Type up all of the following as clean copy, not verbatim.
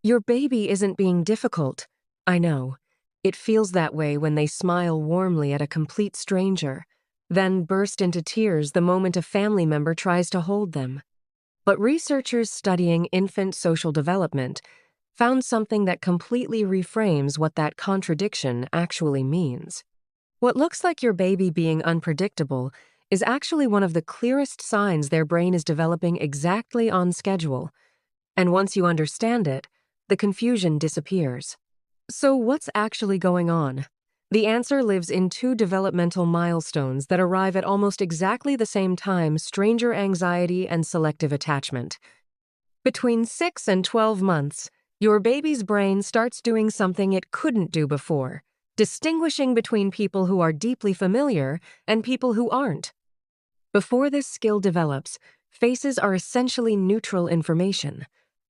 Your baby isn't being difficult. I know. It feels that way when they smile warmly at a complete stranger, then burst into tears the moment a family member tries to hold them. But researchers studying infant social development found something that completely reframes what that contradiction actually means. What looks like your baby being unpredictable is actually one of the clearest signs their brain is developing exactly on schedule. And once you understand it, the confusion disappears. So what's actually going on? The answer lives in two developmental milestones that arrive at almost exactly the same time: stranger anxiety and selective attachment. Between 6 and 12 months, your baby's brain starts doing something it couldn't do before, distinguishing between people who are deeply familiar and people who aren't. Before this skill develops, faces are essentially neutral information.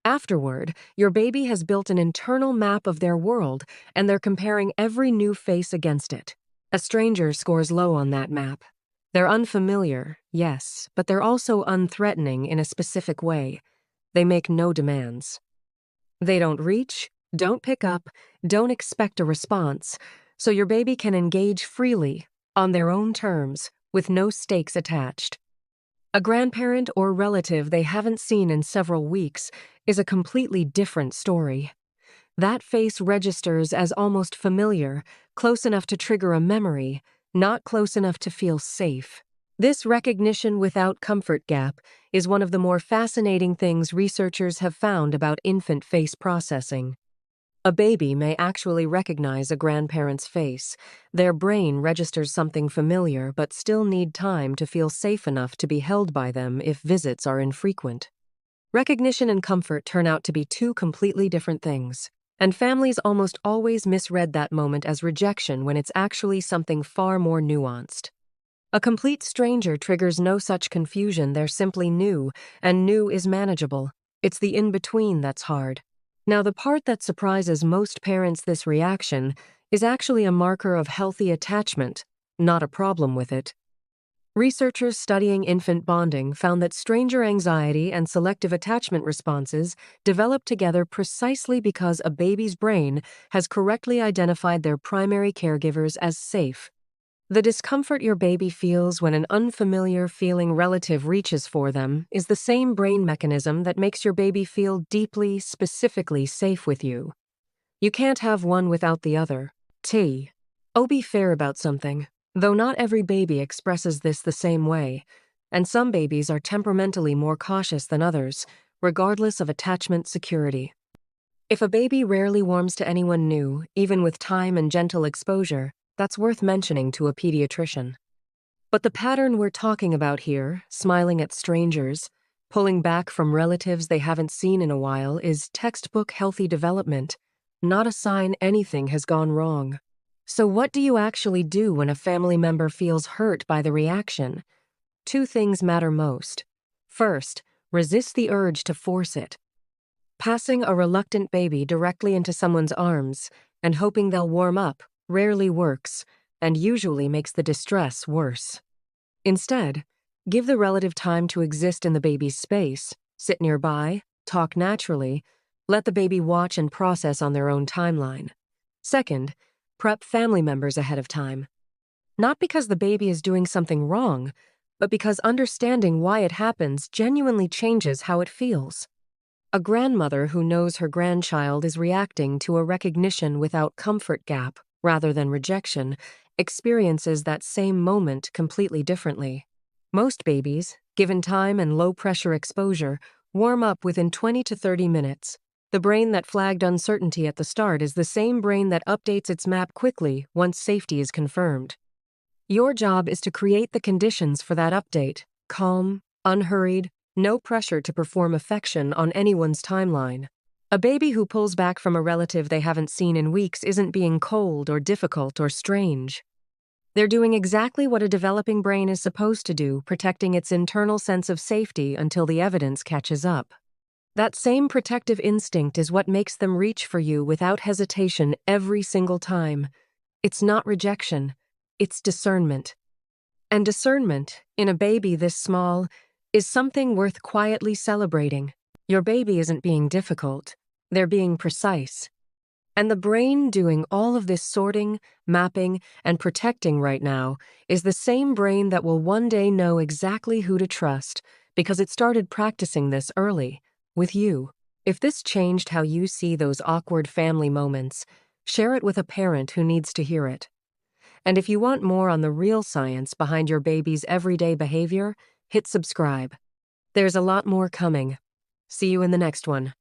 Afterward, your baby has built an internal map of their world, and they're comparing every new face against it. A stranger scores low on that map. They're unfamiliar, yes, but they're also unthreatening in a specific way. They make no demands. They don't reach, don't pick up, don't expect a response, so your baby can engage freely, on their own terms, with no stakes attached. A grandparent or relative they haven't seen in several weeks is a completely different story. That face registers as almost familiar, close enough to trigger a memory, not close enough to feel safe. This recognition without comfort gap is one of the more fascinating things researchers have found about infant face processing. A baby may actually recognize a grandparent's face. Their brain registers something familiar but still need time to feel safe enough to be held by them if visits are infrequent. Recognition and comfort turn out to be two completely different things, and families almost always misread that moment as rejection when it's actually something far more nuanced. A complete stranger triggers no such confusion. They're simply new, and new is manageable. It's the in-between that's hard. Now, the part that surprises most parents, this reaction, is actually a marker of healthy attachment, not a problem with it. Researchers studying infant bonding found that stranger anxiety and selective attachment responses develop together precisely because a baby's brain has correctly identified their primary caregivers as safe. The discomfort your baby feels when an unfamiliar feeling relative reaches for them is the same brain mechanism that makes your baby feel deeply, specifically safe with you. You can't have one without the other. Oh, be fair about something. Though not every baby expresses this the same way, and some babies are temperamentally more cautious than others, regardless of attachment security. If a baby rarely warms to anyone new, even with time and gentle exposure, that's worth mentioning to a pediatrician. But the pattern we're talking about here, smiling at strangers, pulling back from relatives they haven't seen in a while, is textbook healthy development, not a sign anything has gone wrong. So what do you actually do when a family member feels hurt by the reaction? Two things matter most. First, resist the urge to force it. Passing a reluctant baby directly into someone's arms and hoping they'll warm up rarely works, and usually makes the distress worse. Instead, give the relative time to exist in the baby's space, sit nearby, talk naturally, let the baby watch and process on their own timeline. Second, prep family members ahead of time. Not because the baby is doing something wrong, but because understanding why it happens genuinely changes how it feels. A grandmother who knows her grandchild is reacting to a recognition without comfort gap, rather than rejection, experiences that same moment completely differently. Most babies, given time and low-pressure exposure, warm up within 20 to 30 minutes. The brain that flagged uncertainty at the start is the same brain that updates its map quickly once safety is confirmed. Your job is to create the conditions for that update: calm, unhurried, no pressure to perform affection on anyone's timeline. A baby who pulls back from a relative they haven't seen in weeks isn't being cold or difficult or strange. They're doing exactly what a developing brain is supposed to do, protecting its internal sense of safety until the evidence catches up. That same protective instinct is what makes them reach for you without hesitation every single time. It's not rejection, it's discernment. And discernment, in a baby this small, is something worth quietly celebrating. Your baby isn't being difficult. They're being precise. And the brain doing all of this sorting, mapping, and protecting right now is the same brain that will one day know exactly who to trust because it started practicing this early, with you. If this changed how you see those awkward family moments, share it with a parent who needs to hear it. And if you want more on the real science behind your baby's everyday behavior, hit subscribe. There's a lot more coming. See you in the next one.